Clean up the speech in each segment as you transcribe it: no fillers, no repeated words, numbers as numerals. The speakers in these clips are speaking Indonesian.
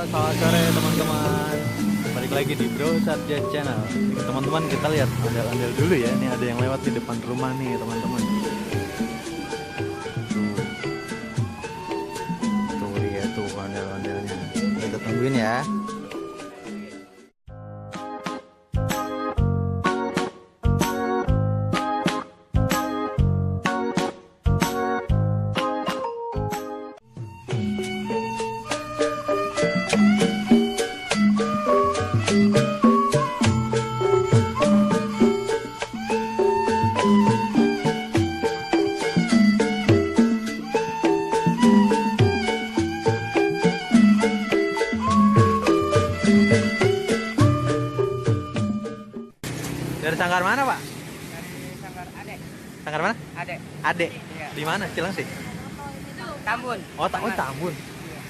selamat sore teman-teman. Balik lagi di Bro Satya Channel. Teman-teman, kita lihat ondel-ondel dulu ya. Ini ada yang lewat di depan rumah nih teman-teman. Tuh dia tuh ondel-ondelnya. Kita tungguin ya. Dari Sanggar mana, Pak? Dari Sanggar Ade. Sanggar mana? Ade. Ade. Iya. Di mana? Cilengsi? Tambun. Oh, Tambun. Iya.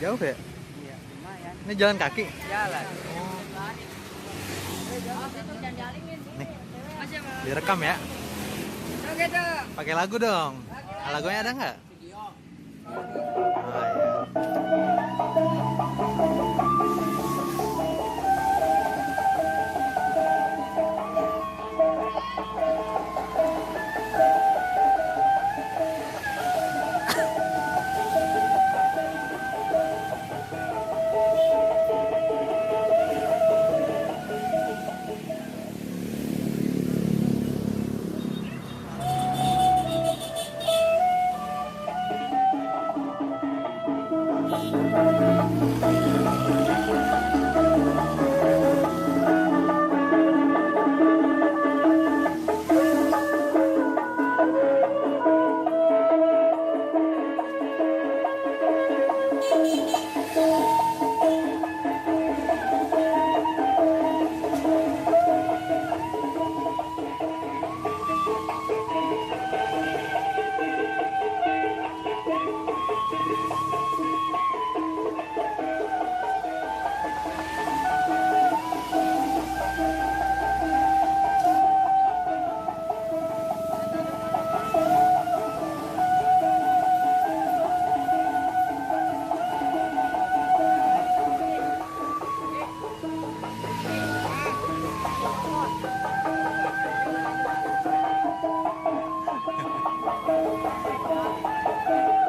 Jauh ya? Iya, lumayan. Ini jalan kaki. Jalan. Nih, direkam ya. Oke tuh. Pakai lagu dong. Lagunya ada nggak? Oh, iya.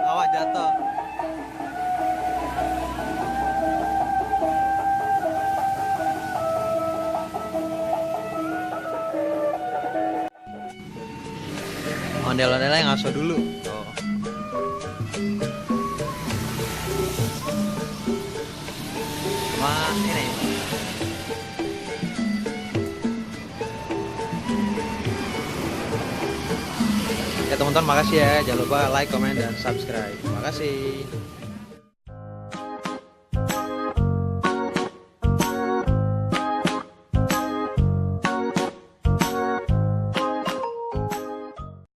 Awak jatuh. Ondel-ondelnya ngaso dulu. Tuh. Wah, ini. Ya teman-teman, makasih ya. Jangan lupa like, comment, dan subscribe. Terima kasih.